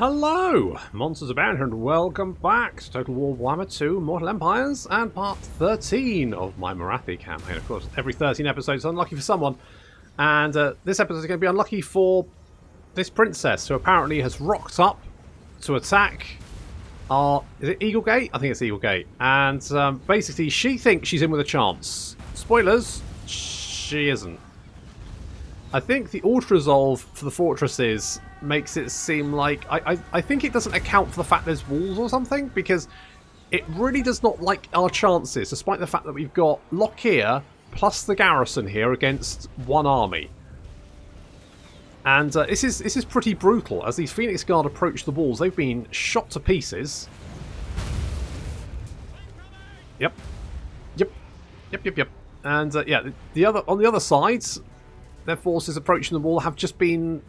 Hello! Monsters Abound here and welcome back to Total War Warhammer 2 Mortal Empires and part 13 of my Morathi campaign. Of course, every 13 episodes is unlucky for someone, and this episode is going to be unlucky for this princess who apparently has rocked up to attack our... is it Eagle Gate? I think it's Eagle Gate. And basically she thinks she's in with a chance. Spoilers, she isn't. I think the auto-resolve for the fortresses makes it seem like... I think it doesn't account for the fact there's walls or something, because it really does not like our chances, despite the fact that we've got Lockyer plus the garrison here against one army. And this is pretty brutal. As these Phoenix Guard approach the walls, they've been shot to pieces. Yep. And yeah, on the other side, their forces approaching the wall have just been...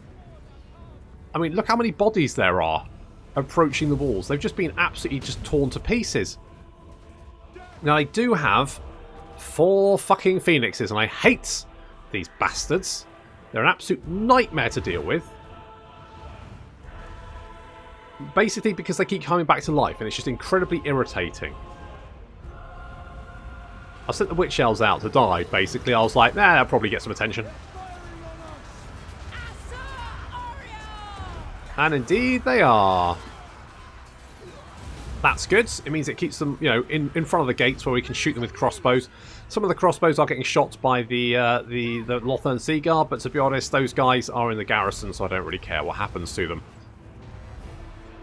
I mean, look how many bodies there are approaching the walls. They've just been absolutely just torn to pieces. Now, I do have 4 fucking Phoenixes, and I hate these bastards. They're an absolute nightmare to deal with. Basically because they keep coming back to life, and it's just incredibly irritating. I sent the Witch Elves out to die, basically. I was like, nah, that'll probably get some attention. And indeed they are. That's good. It means it keeps them, you know, in front of the gates where we can shoot them with crossbows. Some of the crossbows are getting shot by the Lothern Sea Guard, but to be honest, those guys are in the garrison, so I don't really care what happens to them.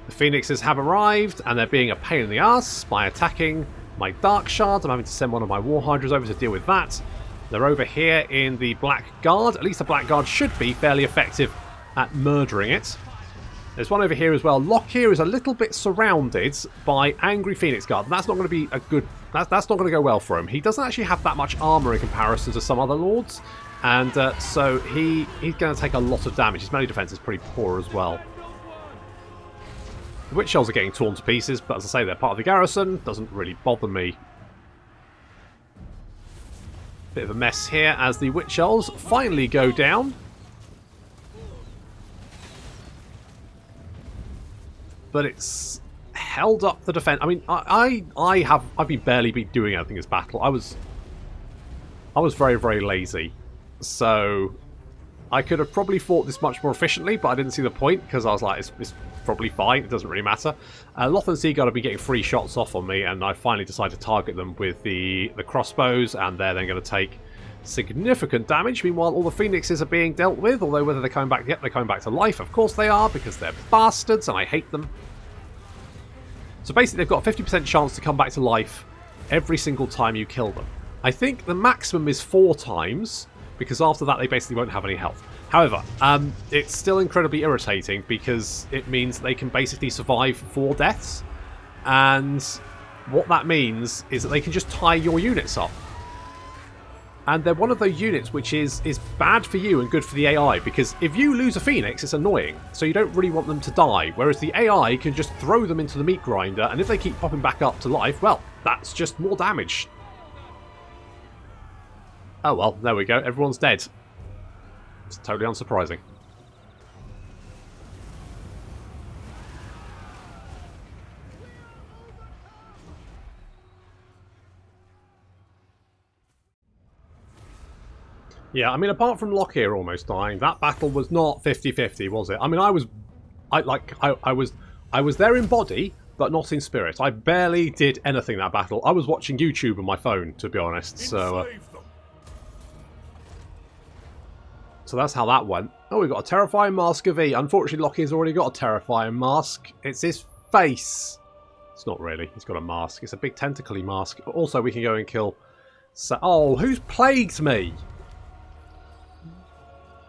The Phoenixes have arrived, and they're being a pain in the ass by attacking my Dark Shards. I'm having to send one of my War Hydras over to deal with that. They're over here in the Black Guard. At least the Black Guard should be fairly effective at murdering it. There's one over here as well. Lockyer is a little bit surrounded by angry Phoenix Guard. That's not going to be a good... That's not going to go well for him. He doesn't actually have that much armour in comparison to some other lords. And so he's going to take a lot of damage. His melee defence is pretty poor as well. The Witch Elves are getting torn to pieces, but as I say, they're part of the garrison. Doesn't really bother me. Bit of a mess here as the Witch Elves finally go down. But it's held up the defense. I mean, I've been barely been doing anything this battle. I was very, very lazy, so I could have probably fought this much more efficiently, but I didn't see the point because I was like, it's probably fine. It doesn't really matter. Lothern Sea Guard have been getting free shots off on me, and I finally decided to target them with the crossbows, and they're then going to take significant damage. Meanwhile, all the Phoenixes are being dealt with, although whether they're coming back yet, they're coming back to life. Of course they are, because they're bastards and I hate them. So basically they've got a 50% chance to come back to life every single time you kill them. I think the maximum is 4 times, because after that they basically won't have any health. However, it's still incredibly irritating because it means they can basically survive 4 deaths, and what that means is that they can just tie your units up. And they're one of those units which is bad for you and good for the AI, because if you lose a Phoenix, it's annoying, so you don't really want them to die, whereas the AI can just throw them into the meat grinder, and if they keep popping back up to life, well, that's just more damage. Oh well, there we go, everyone's dead. It's totally unsurprising. Yeah, I mean, apart from Lockyer almost dying, that battle was not 50-50, was it? I mean, I was there in body, but not in spirit. I barely did anything that battle. I was watching YouTube on my phone, to be honest. So that's how that went. Oh, we've got a terrifying mask of E. Unfortunately, Lockyer's already got a terrifying mask. It's his face. It's not really. He's got a mask. It's a big tentacly mask. Also, we can go and kill... Oh, who's plagued me?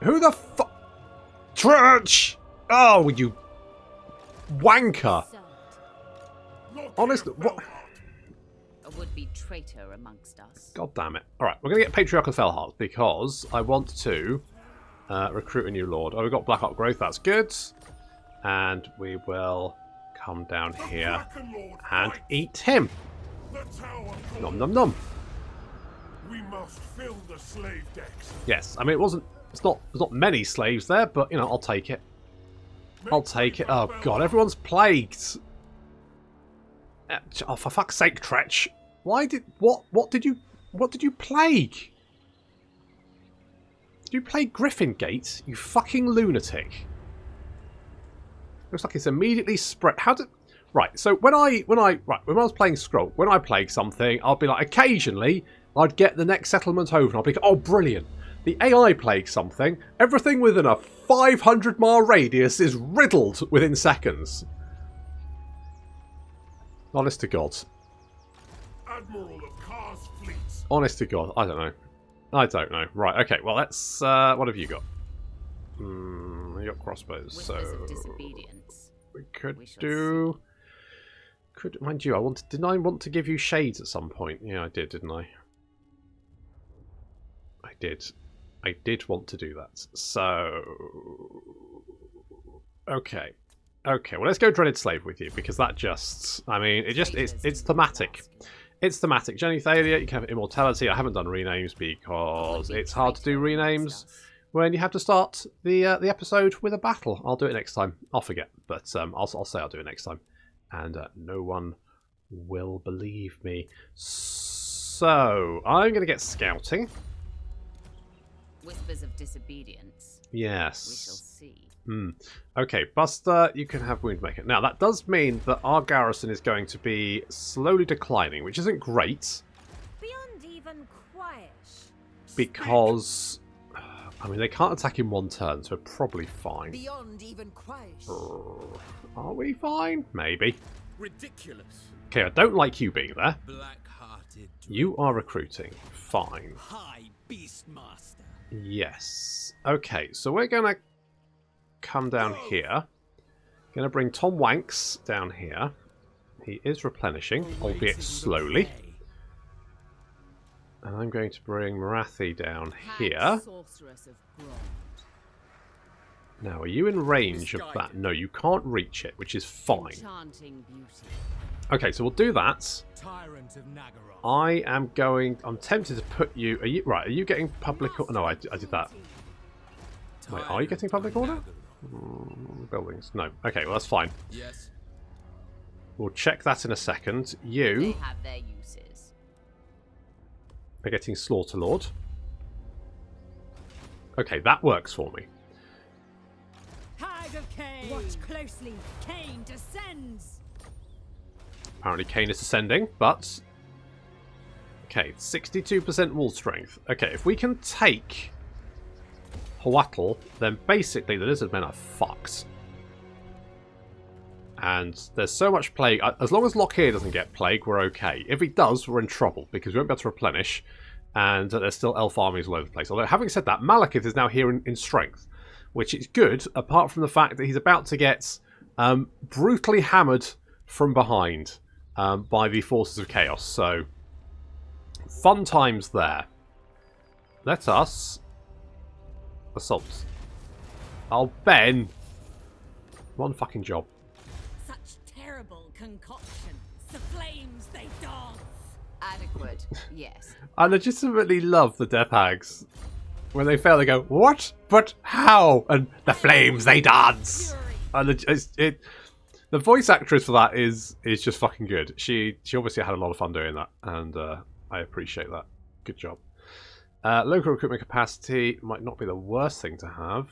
Who the fuck? Trench! Oh, you wanker! Honestly, what? A would-be traitor amongst us. God damn it! All right, we're gonna get Patriarch of Felhard because I want to recruit a new lord. Oh, we've got Black Oak Growth. That's good, and we will come down here and eat him. Nom nom nom. We must fill the slave decks. Yes, I mean it wasn't. There's not many slaves there, but you know I'll take it. I'll take it. Oh god, everyone's plagued. Oh, for fuck's sake, Tretch. Why did what did you plague? Did you plague Griffin Gate? You fucking lunatic. Looks like it's immediately spread. How did? Right. So when I was playing Scroll, when I plague something, I'll be like, occasionally I'd get the next settlement over, and I'll be like, oh brilliant. The AI plagues something. Everything within a 500-mile radius is riddled within seconds. Honest to God. Admiral of Car's fleets. Honest to God. I don't know. I don't know. Right. Okay. Well, let's. What have you got? You got crossbows. Whispers So of disobedience. we could We shall do. Could mind you? Didn't I want to give you shades at some point? Yeah, I did, didn't I? I did. I did want to do that. So, okay, okay. Well, let's go Dreaded Slave with you because that just. I mean, it's thematic. It's thematic. Genithalia, you can have immortality. I haven't done renames because it's hard to do renames when you have to start the episode with a battle. I'll do it next time. I'll forget, but I'll say I'll do it next time, and no one will believe me. So I'm going to get scouting. Whispers of disobedience. Yes. We shall see. Okay, Buster, you can have Woundmaker. Now, that does mean that our garrison is going to be slowly declining, which isn't great. Beyond even quiet. Because, I mean, they can't attack in one turn, so we're probably fine. Beyond even quiet. Are we fine? Maybe. Ridiculous. Okay, I don't like you being there. Black-hearted. You are recruiting. Fine. High Beastmaster. Yes. Okay, so we're going to come down here. Going to bring Tom Wanks down here. He is replenishing, albeit slowly. And I'm going to bring Morathi down here. Sorceress of Grond. Now, are you in range of that? No, you can't reach it, which is fine. Enchanting beauty. Okay, so we'll do that. Tyrant of Nagaroth. I'm tempted to put you... Are you getting public... No, I did that. Wait, are you getting public order? Buildings. No. Okay, well, that's fine. Yes. We'll check that in a second. They You have their uses. are getting Slaughterlord. Okay, that works for me. Hag of Cain. Watch closely. Cain descends. Apparently Kane is ascending, but... Okay, 62% wall strength. Okay, if we can take Huatl, then basically the lizard men are fucked. And there's so much plague. As long as Lockheed doesn't get plague, we're okay. If he does, we're in trouble, because we won't be able to replenish, and there's still elf armies all over the place. Although, having said that, Malekith is now here in strength, which is good, apart from the fact that he's about to get brutally hammered from behind by the forces of chaos. So, fun times there. Let us assault. Oh, Ben! One fucking job. Such terrible concoction. The flames they dance. Adequate, yes. I legitimately love the Death Hags. When they fail, they go, "What? But how?" And the flames they dance. And the voice actress for that is just fucking good. She obviously had a lot of fun doing that, and I appreciate that. Good job. Local recruitment capacity might not be the worst thing to have.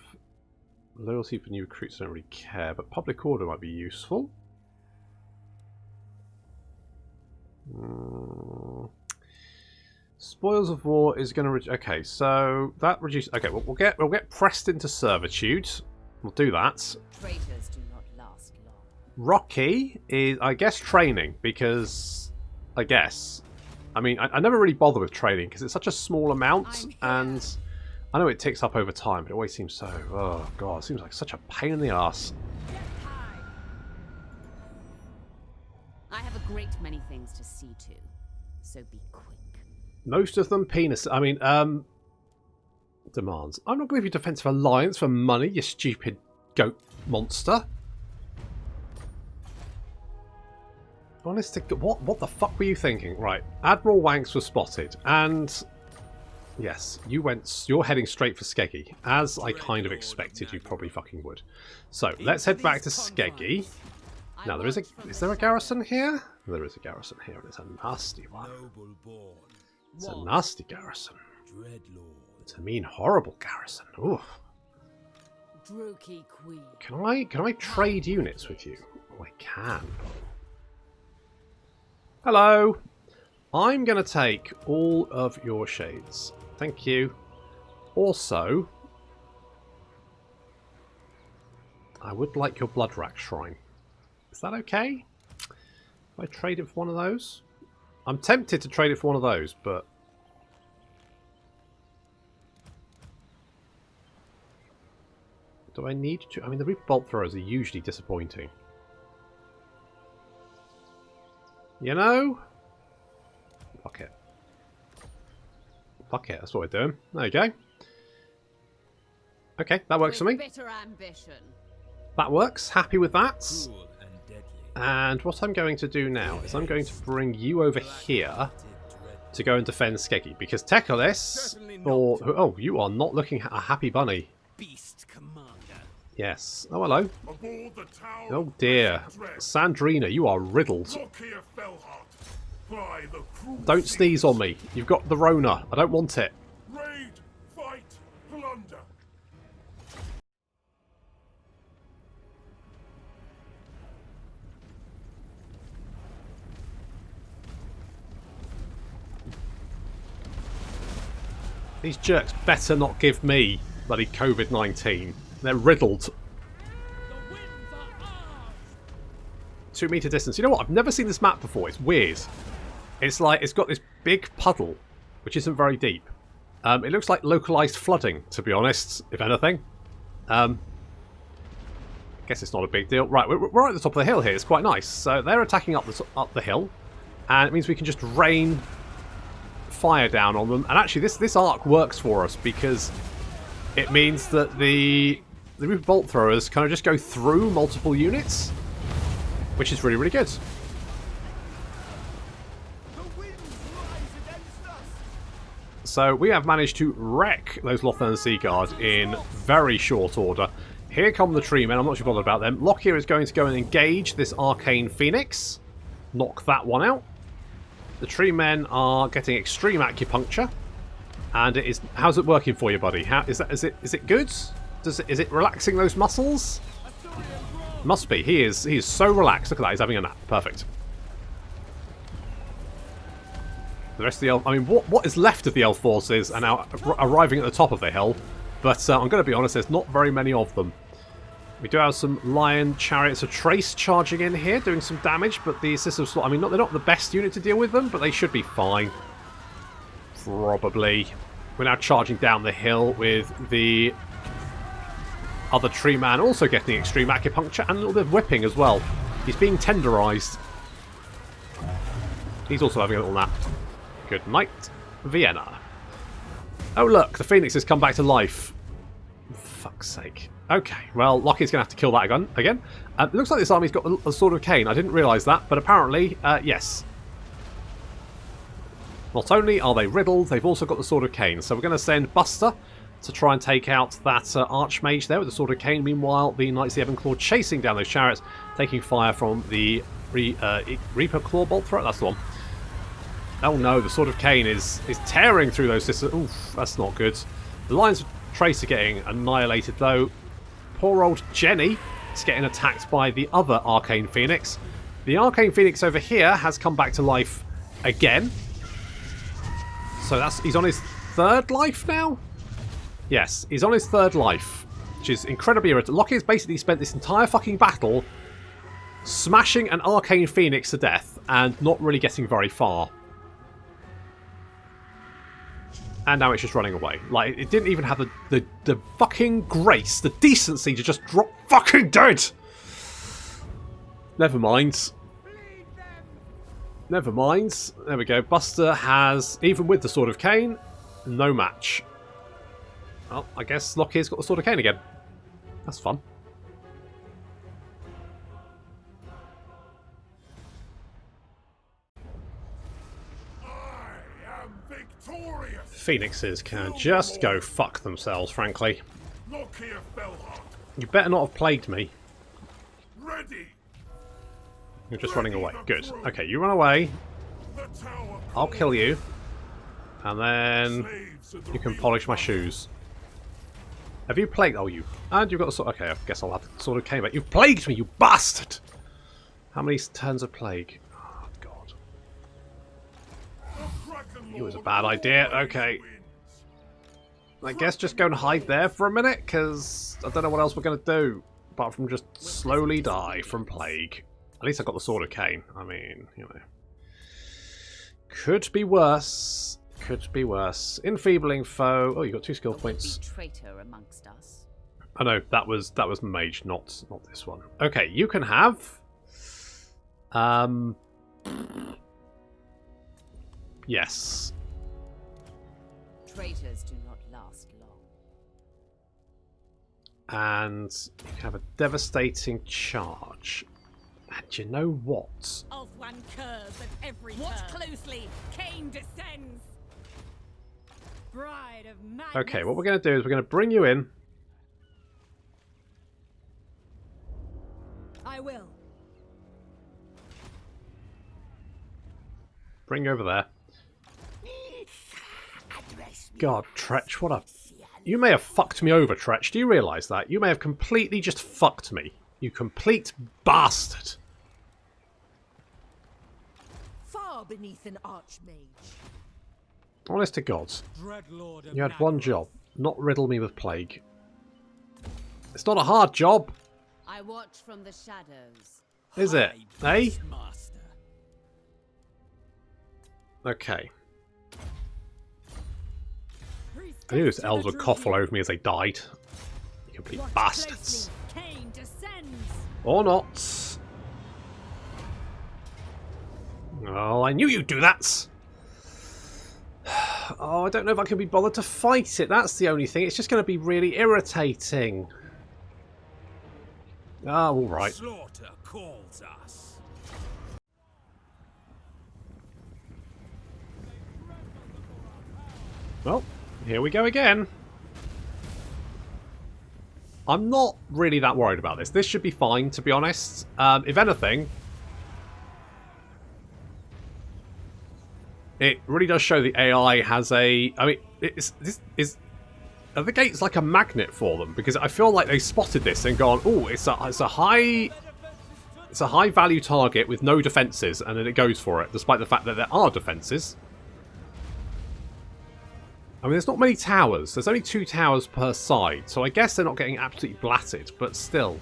Loyalty for new recruits, don't really care, but public order might be useful. Spoils of war is going to okay, so that reduces. Okay, we'll get pressed into servitude. We'll do that. Traitors do not last long. Rocky is, I guess, training because I mean, I never really bother with training because it's such a small amount, and I know it ticks up over time, but it always seems so. Oh god, it seems like such a pain in the ass. I have a great many things to see to, so be quick. Most of them penis. I mean, demands. I'm not going to give you defensive alliance for money, you stupid goat monster. Honest to God, what the fuck were you thinking? Right, Admiral Wanks was spotted, and Yes, you're heading straight for Skeggy, as I kind of expected you probably fucking would. So, let's head back to Skeggy. Now, is there a garrison here? There is a garrison here, and it's a nasty one. It's a nasty garrison. It's a mean, horrible garrison. Ooh. Can I trade units with you? Oh, I can. Hello. I'm going to take all of your shades. Thank you. Also, I would like your blood rack shrine. Is that okay? If I trade it for one of those? I'm tempted to trade it for one of those, but... do I need to? I mean, the Reaper bolt throwers are usually disappointing. You know? Fuck it. Fuck it, that's what we're doing. There you go. Okay, that works for me. That works. Happy with that. And what I'm going to do now is I'm going to bring you over here to go and defend Skeggy. Because Tekolis, or... oh, you are not looking a happy bunny. Beast commander. Yes. Oh, hello. Oh, dear. Sandrina, you are riddled. Don't sneeze on me. You've got the Rona. I don't want it. Raid, fight, plunder. These jerks better not give me bloody COVID-19. They're riddled. 2 meter distance. You know what? I've never seen this map before. It's weird. It's like it's got this big puddle, which isn't very deep. It looks like localized flooding, to be honest, if anything. I guess it's not a big deal. Right, we're at the top of the hill here. It's quite nice. So they're attacking up the hill, and it means we can just rain fire down on them. And actually, this arc works for us because it means that the Reaper bolt throwers kind of just go through multiple units, which is really, really good. So we have managed to wreck those Lothern Sea Guard in very short order. Here come the tree men. I'm not too bothered about them. Lockyer is going to go and engage this Arcane Phoenix. Knock that one out. The tree men are getting extreme acupuncture. And it is... how's it working for you, buddy? How is it good? Is it relaxing those muscles? Must be. He is so relaxed. Look at that. He's having a nap. Perfect. The rest of the elf... I mean, what is left of the elf forces are now arriving at the top of the hill. But I'm going to be honest, there's not very many of them. We do have some Lion Chariots of Trace charging in here, doing some damage. But the System Slot... I mean, they're not the best unit to deal with them, but they should be fine. Probably. We're now charging down the hill with the other tree man also getting extreme acupuncture and a little bit of whipping as well. He's being tenderized. He's also having a little nap. Good night, Vienna. Oh look, the Phoenix has come back to life. For fuck's sake. Okay, well, Lockie's going to have to kill that again. It looks like this army's got a Sword of Cain. I didn't realise that, but apparently, yes. Not only are they riddled, they've also got the Sword of Cain. So we're going to send Buster to try and take out that Archmage there with the Sword of Cain. Meanwhile, the Knights of the Ebon Claw chasing down those chariots, taking fire from the Reaper Claw Bolt Thrower. That's the one. Oh no, the Sword of Cain is tearing through those systems. Oof, that's not good. The Lions of Trace are getting annihilated though. Poor old Jenny is getting attacked by the other Arcane Phoenix. The Arcane Phoenix over here has come back to life again. So he's on his third life now? Yes, he's on his third life, which is incredibly irritating. Lockie's basically spent this entire fucking battle smashing an Arcane Phoenix to death and not really getting very far. And now it's just running away. Like, it didn't even have the fucking grace, the decency to just drop fucking dead! Never mind. Never mind. There we go. Buster has, even with the Sword of Cain, no match. Well, I guess Lockie's got the Sword of Cain again. That's fun. I am victorious. Phoenixes can just go fuck themselves, frankly. Look here, Fellheart. You better not have plagued me. Ready. You're just running away. Good. Okay, you run away. The tower. I'll kill you. And then Slaves of the you can real polish my shoes. Have you plagued? Oh, you. And you've got the sword. Okay, I guess I'll have the sword of Cain back. You plagued me, you bastard! How many turns of plague? Oh, God. It was a bad idea. Okay. I guess just go and hide there for a minute, because I don't know what else we're going to do. Apart from just slowly die from plague. At least I got the sword of Cain. I mean, you know. Could be worse. Could be worse. Enfeebling foe. Oh, you got 2 skill points. Traitor amongst us. Oh no, that was mage, not this one. Okay, you can have. Yes. Traitors do not last long. And you can have a devastating charge. And you know what? Of one curve at every Watch closely. Cain descends. Bride of madness. Okay, what we're going to do is we're going to bring you in. I will. Bring you over there. God, Tretch, what a... You may have fucked me over, Tretch. Do you realise that? You may have completely just fucked me. You complete bastard. Far beneath an archmage. Honest to God. Dreadlord of You had one Naggaroth. job. Not riddle me with plague. It's not a hard job, I watch from the shadows. is it? High Eh? Beastmaster. Okay. I knew those elves would cough all over me as they died. You complete bastards. Cain descends. Or not. Oh, I knew you'd do that! Oh, I don't know if I can be bothered to fight it. That's the only thing. It's just going to be really irritating. Ah, alright. Slaughter calls us. Well, here we go again. I'm not really that worried about this. This should be fine, to be honest. If anything, it really does show the AI has a... I mean, are the gates like a magnet for them? Because I feel like they spotted this and gone, oh, it's a high value target with no defenses, and then it goes for it, despite the fact that there are defenses. I mean, there's not many towers. There's only 2 towers per side, so I guess they're not getting absolutely blatted, but still.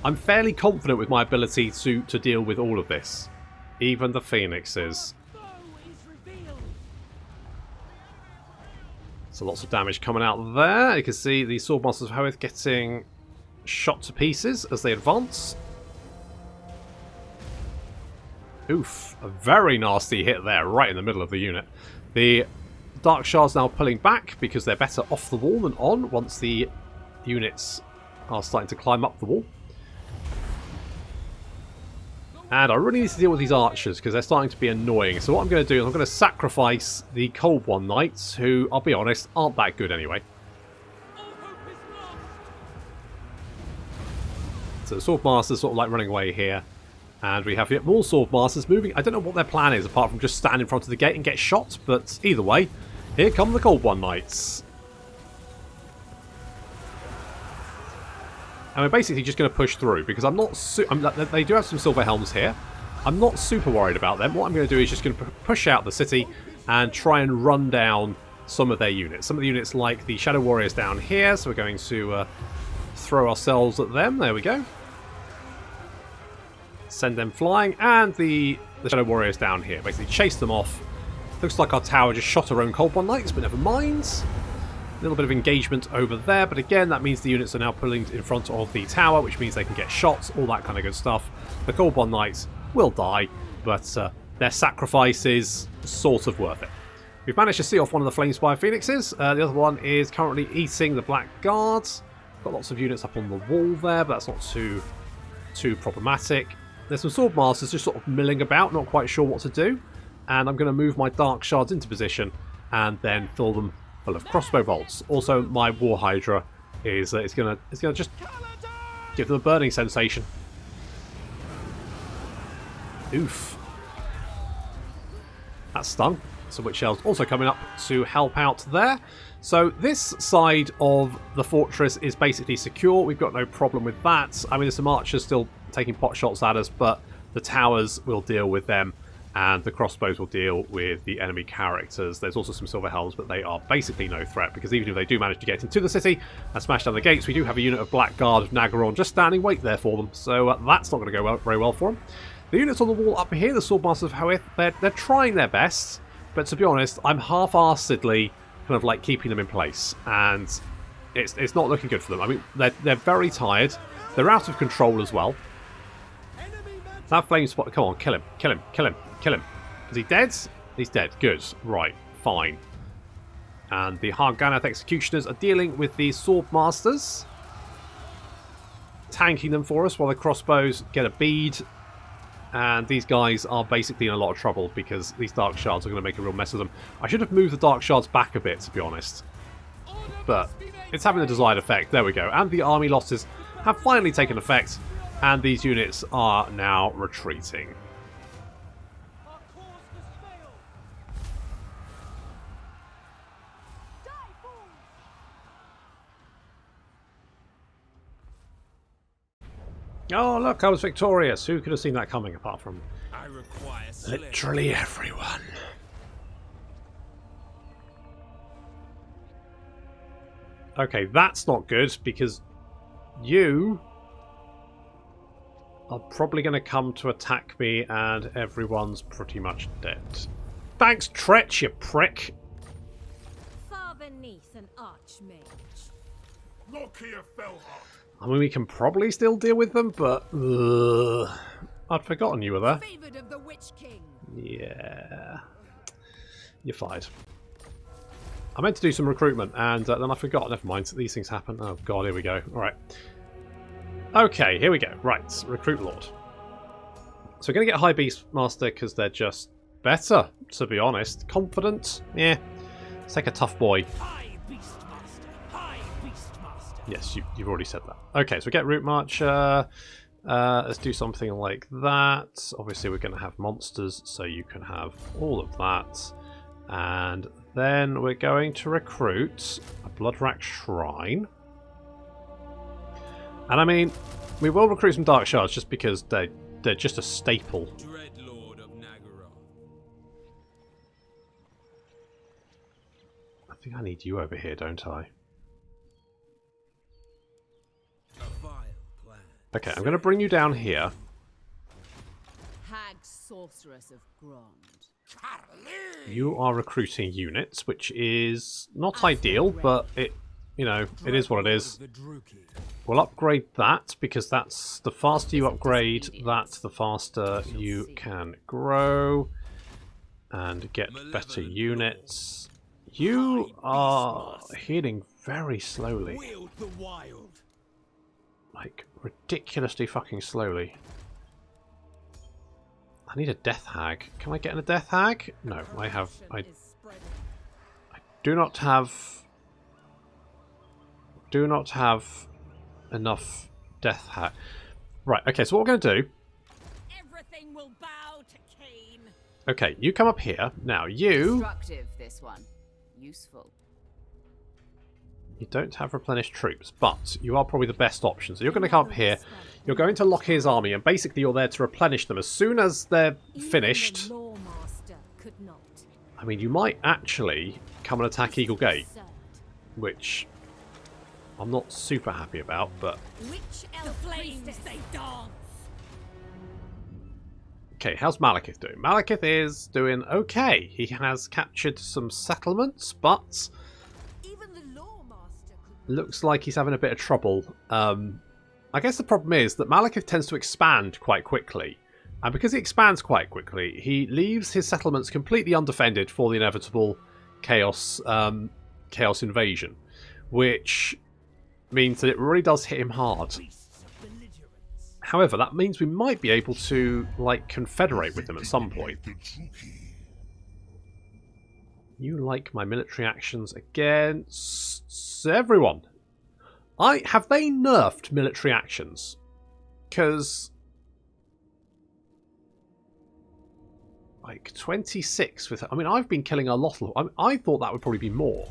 I'm fairly confident with my ability to deal with all of this. Even the Phoenixes. So lots of damage coming out there. You can see the Swordmasters of Hoeth getting shot to pieces as they advance. Oof, a very nasty hit there, right in the middle of the unit. The Dark Shards now pulling back because they're better off the wall than on once the units are starting to climb up the wall. And I really need to deal with these archers because they're starting to be annoying. So what I'm going to do is I'm going to sacrifice the Cold One Knights, who, I'll be honest, aren't that good anyway. So the Swordmasters sort of like running away here. And we have yet more Swordmasters moving. I don't know what their plan is apart from just stand in front of the gate and get shot. But either way, here come the Cold One Knights. And we're basically just going to push through because I'm not... they do have some silver helms here. I'm not super worried about them. What I'm going to do is just going to push out the city and try and run down some of their units. Some of the units like the Shadow Warriors down here. So we're going to throw ourselves at them. There we go. Send them flying. And the Shadow Warriors down here. Basically chase them off. Looks like our tower just shot our own Cold One Knights, but never mind. A little bit of engagement over there, but again, that means the units are now pulling in front of the tower, which means they can get shots, all that kind of good stuff. The Cold One Knights will die, but their sacrifice is sort of worth it. We've managed to see off one of the Flamespire Phoenixes. The other one is currently eating the Black Guards. Got lots of units up on the wall there, but that's not too problematic. There's some Swordmasters just sort of milling about, not quite sure what to do. And I'm going to move my Dark Shards into position and then fill them full of crossbow bolts. Also, my War Hydra is it's gonna just give them a burning sensation. Oof. That's stung. So Witch Elves also coming up to help out there. So this side of the fortress is basically secure. We've got no problem with that. I mean, there's some archers still taking pot shots at us, but the towers will deal with them, and the crossbows will deal with the enemy characters. There's also some silver helms, but they are basically no threat, because even if they do manage to get into the city and smash down the gates, we do have a unit of Blackguard of Nagaron just standing wait there for them. So that's not going to go very well for them. The units on the wall up here, the Swordmasters of Hoeth, they're trying their best, but to be honest, I'm half-arsedly kind of like keeping them in place, and it's not looking good for them. I mean, they're very tired. They're out of control as well. That flame spot, come on, kill him, kill him, kill him, kill him. Is he dead? He's dead. Good. Right, fine. And the Harganath Executioners are dealing with the Swordmasters, tanking them for us while the crossbows get a bead. And these guys are basically in a lot of trouble because these Dark Shards are going to make a real mess of them. I should have moved the Dark Shards back a bit, to be honest. But it's having the desired effect. There we go. And the army losses have finally taken effect. And these units are now retreating. Oh, look, I was victorious. Who could have seen that coming apart from I require literally everyone? Okay, that's not good, because you are probably going to come to attack me, and everyone's pretty much dead. Thanks, Tretch, you prick. Far beneath an archmage. Look here, Fellheart. I mean, we can probably still deal with them, but I'd forgotten you were there. Favored of the Witch King. Yeah, you're fired. I meant to do some recruitment, and then I forgot. Never mind. These things happen. Oh god, here we go. All right. Okay, here we go. Right, recruit Lord. So we're going to get High Beast Master because they're just better, to be honest. Confident? Yeah. Let's take a tough boy. High Beastmaster! High Beastmaster! Yes, you've already said that. Okay, so get Root Marcher. Let's do something like that. Obviously, we're going to have monsters, so you can have all of that. And then we're going to recruit a Bloodrack Shrine. And I mean, we will recruit some Dark Shards just because they're just a staple. Dreadlord of Nagaron. I think I need you over here, don't I? A vile plan. Okay, I'm going to bring you down here. Hag Sorceress of Grond. You are recruiting units, which is not ideal, but it is what it is. The Druki. We'll upgrade that, because that's the faster you upgrade that, the faster you can grow and get better units. You are healing very slowly. Wield the wild. Like, ridiculously fucking slowly. I need a Death Hag. Can I get in a Death Hag? No, I do not have enough Death Hag. Right, okay, so what we're going to do... Everything will bow to Cain. Okay, you come up here. Now, you Destructive, this one. Useful. don't have replenished troops, but you are probably the best option. So you're going to come up here. You're going to lock his army, and basically you're there to replenish them as soon as they're finished. Even the Lawmaster could not. I mean, you might actually come and attack Eagle Gate, Absurd. which I'm not super happy about, but... Witch elf flames they dance. Okay, how's Malekith doing? Malekith is doing okay. He has captured some settlements, but Even the Lawmaster could looks like he's having a bit of trouble. I guess the problem is that Malekith tends to expand quite quickly. And because he expands quite quickly, he leaves his settlements completely undefended for the inevitable chaos invasion. Which means that it really does hit him hard. However, that means we might be able to, like, confederate with them at some point. You like my military actions against everyone. Have they nerfed military actions? Because like 26 with. I mean, I've been killing a lot of. I thought that would probably be more.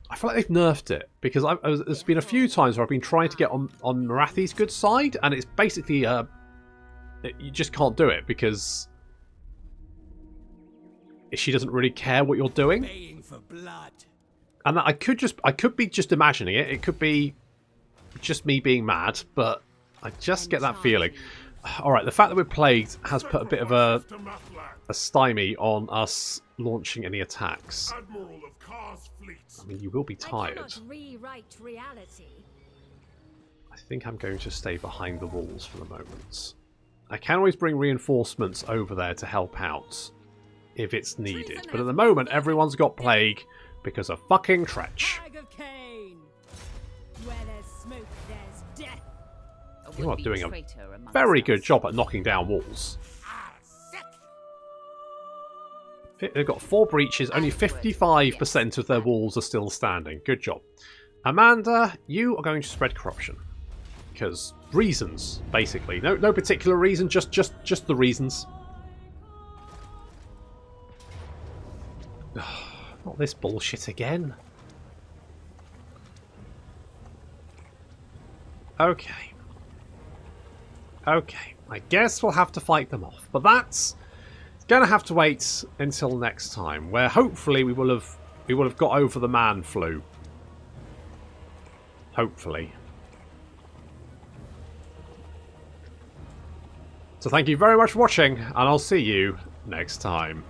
I feel like they've nerfed it because there's been a few times where I've been trying to get on Morathi's good side, and it's basically you just can't do it because she doesn't really care what you're doing. Baying for blood. And that I could be just imagining it. It could be just me being mad, but I just get that feeling. All right, the fact that we're plagued has put a bit of a stymie on us launching any attacks. Admiral of Kar's fleet. I mean, you will be tired. I cannot rewrite reality. I think I'm going to stay behind the walls for the moment. I can always bring reinforcements over there to help out if it's needed. But at the moment, everyone's got plague because of fucking Tretch. Bag of Cain. Where there's smoke, there's death. You are doing a very good job at knocking down walls. They've got 4 breaches. Only 55% of their walls are still standing. Good job. Amanda, you are going to spread corruption. Because reasons, basically. No particular reason, just the reasons. Not this bullshit again. Okay. Okay. I guess we'll have to fight them off. But that's going to have to wait until next time, where hopefully we will have got over the man flu. Hopefully. So thank you very much for watching, and I'll see you next time.